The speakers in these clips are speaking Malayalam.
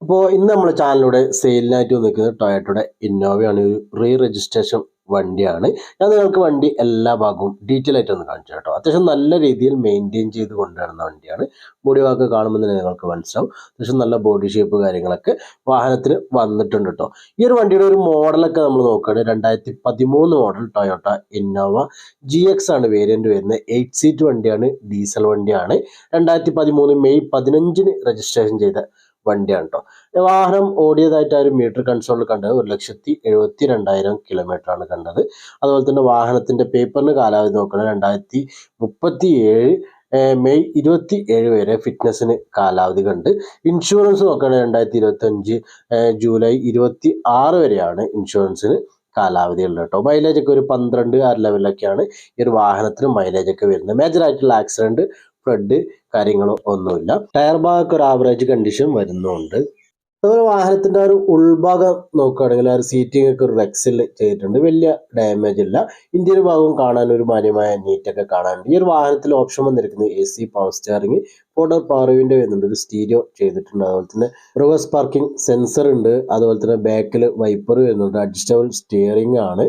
അപ്പോൾ ഇന്ന് നമ്മുടെ ചാനലിലൂടെ സെയിലിനായിട്ട് നിൽക്കുന്നത് ടൊയോട്ടയുടെ ഇന്നോവയാണ്. ഒരു റീ രജിസ്ട്രേഷൻ വണ്ടിയാണ്. ഞാൻ നിങ്ങൾക്ക് വണ്ടി എല്ലാ ഭാഗവും ഡീറ്റെയിൽ ആയിട്ട് ഒന്ന് കാണിച്ചു കേട്ടോ. അത്യാവശ്യം നല്ല രീതിയിൽ മെയിൻറ്റെയിൻ ചെയ്ത് കൊണ്ടുവരുന്ന വണ്ടിയാണ്. ബോഡി വാക്ക് കാണുമ്പോൾ തന്നെ നിങ്ങൾക്ക് മനസ്സിലാവും. അത്യാവശ്യം നല്ല ബോഡി ഷേപ്പ് കാര്യങ്ങളൊക്കെ വാഹനത്തിന് വന്നിട്ടുണ്ട് കേട്ടോ. ഈ ഒരു വണ്ടിയുടെ ഒരു മോഡലൊക്കെ നമ്മൾ നോക്കുകയാണെങ്കിൽ 2013 മോഡൽ ടൊയോട്ട ഇന്നോവ GX ആണ് വേരിയന്റ് വരുന്നത്. 8 സീറ്റ് വണ്ടിയാണ്, ഡീസൽ വണ്ടിയാണ്. 2013 മെയ് 15 രജിസ്ട്രേഷൻ ചെയ്ത വണ്ടിയാണ് കേട്ടോ. വാഹനം ഓടിയതായിട്ട് ആ ഒരു മീറ്റർ കൺസോളിൽ കണ്ടത് 1,72,000 കിലോമീറ്റർ ആണ് കണ്ടത്. അതുപോലെ തന്നെ വാഹനത്തിന്റെ പേപ്പറിന് കാലാവധി നോക്കുകയാണെങ്കിൽ 2037 മെയ് 27 വരെ ഫിറ്റ്നസിന് കാലാവധി കണ്ട്. ഇൻഷുറൻസ് നോക്കുകയാണെങ്കിൽ 2025 ജൂലൈ 26 വരെയാണ് ഇൻഷുറൻസിന് കാലാവധി ഉള്ളത് കേട്ടോ. മൈലേജ് ഒക്കെ ഒരു 12 ആ ലെവലിലൊക്കെയാണ് ഈ ഒരു വാഹനത്തിന് മൈലേജ് ഒക്കെ വരുന്നത്. മേജർ ആയിട്ടുള്ള ആക്സിഡന്റ് ഫ്ലഡ് കാര്യങ്ങളോ ഒന്നുമില്ല. ടയർ ഭാഗമൊക്കെ ഒരു ആവറേജ് കണ്ടീഷൻ വരുന്നുണ്ട്. അതുപോലെ വാഹനത്തിന്റെ ഒരു ഉൾഭാഗം നോക്കുകയാണെങ്കിൽ ആ ഒരു സീറ്റിംഗ് ഒക്കെ ഒരു റെക്സിൽ ചെയ്തിട്ടുണ്ട്. വലിയ ഡാമേജ് ഇല്ല. ഇന്ത്യൻ ഭാഗവും കാണാൻ ഒരു മാന്യമായ നീറ്റൊക്കെ കാണാനുണ്ട്. ഈ ഒരു വാഹനത്തിൽ ഓപ്ഷൻ വന്നിരിക്കുന്നത് AC power steering, 4 power window വരുന്നുണ്ട്, ഒരു സ്റ്റീരിയോ ചെയ്തിട്ടുണ്ട്. അതുപോലെ തന്നെ റിവേഴ്സ് പാർക്കിംഗ് സെൻസർ ഉണ്ട്. അതുപോലെ തന്നെ ബാക്കിൽ വൈപ്പർ വരുന്നുണ്ട്. അഡ്ജസ്റ്റബിൾ സ്റ്റിയറിംഗ് ആണ്.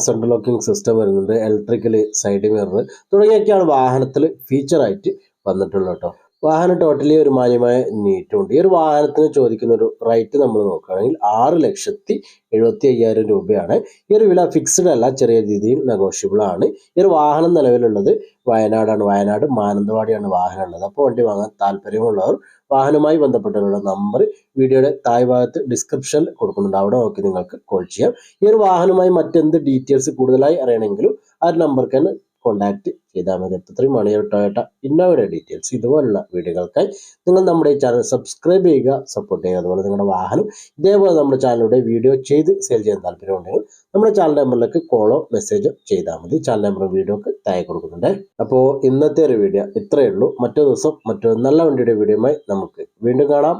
സെൻട്രൽ ലോക്കിംഗ് സിസ്റ്റം വരുന്നുണ്ട്. ഇലക്ട്രിക്കൽ സൈഡ് മിറർ തുടങ്ങിയൊക്കെയാണ് വാഹനത്തിൽ ഫീച്ചറായിട്ട് വന്നിട്ടുള്ളത് കേട്ടോ. വാഹനം ടോട്ടലി ഒരു മാന്യമായ നീറ്റുണ്ട്. ഈ ഒരു വാഹനത്തിന് ചോദിക്കുന്ന ഒരു റേറ്റ് നമ്മൾ നോക്കുകയാണെങ്കിൽ 6,75,000 രൂപയാണ്. ഈ ഒരു വില ഫിക്സ്ഡ് അല്ല, ചെറിയ രീതിയിൽ നെഗോഷ്യബിൾ ആണ്. ഈ ഒരു വാഹനം നിലവിലുള്ളത് വയനാടാണ്. വയനാട് മാനന്തവാടിയാണ് വാഹനം ഉള്ളത്. അപ്പോൾ വണ്ടി വാങ്ങാൻ താല്പര്യമുള്ളവർ വാഹനവുമായി ബന്ധപ്പെട്ടുള്ള നമ്പർ വീഡിയോയുടെ താഴ്ഭാഗത്ത് ഡിസ്ക്രിപ്ഷനിൽ കൊടുക്കുന്നുണ്ട്. അവിടെ നോക്കി നിങ്ങൾക്ക് കോൾ ചെയ്യാം. ഈ ഒരു വാഹനവുമായി മറ്റെന്ത് ഡീറ്റെയിൽസ് കൂടുതലായി അറിയണമെങ്കിലും ആ ഒരു നമ്പർക്ക് തന്നെ കോൺടാക്ട് ചെയ്താൽ മതി. ഇത്രയുമാണ് ടൊയോട്ട ഇന്നോവയുടെ ഡീറ്റെയിൽസ്. ഇതുപോലുള്ള വീഡിയോകൾക്കായി നിങ്ങൾ നമ്മുടെ ഈ ചാനൽ സബ്സ്ക്രൈബ് ചെയ്യുക, സപ്പോർട്ട് ചെയ്യുക. അതുപോലെ നിങ്ങളുടെ വാഹനം ഇതേപോലെ നമ്മുടെ ചാനലിലൂടെ വീഡിയോ ചെയ്ത് സെയിൽ ചെയ്യാൻ താല്പര്യമുണ്ടെങ്കിൽ നമ്മുടെ ചാനൽ നമ്പറിലേക്ക് കോളോ മെസ്സേജോ ചെയ്താൽ മതി. ചാനൽ നമ്പർ വീഡിയോക്ക് താഴെ കൊടുക്കുന്നുണ്ട്. അപ്പോൾ ഇന്നത്തെ ഒരു വീഡിയോ ഇത്രയേ ഉള്ളൂ. മറ്റൊരു ദിവസം മറ്റൊരു നല്ല വണ്ടിയുടെ വീഡിയോയുമായി നമുക്ക് വീണ്ടും കാണാം.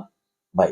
ബൈ.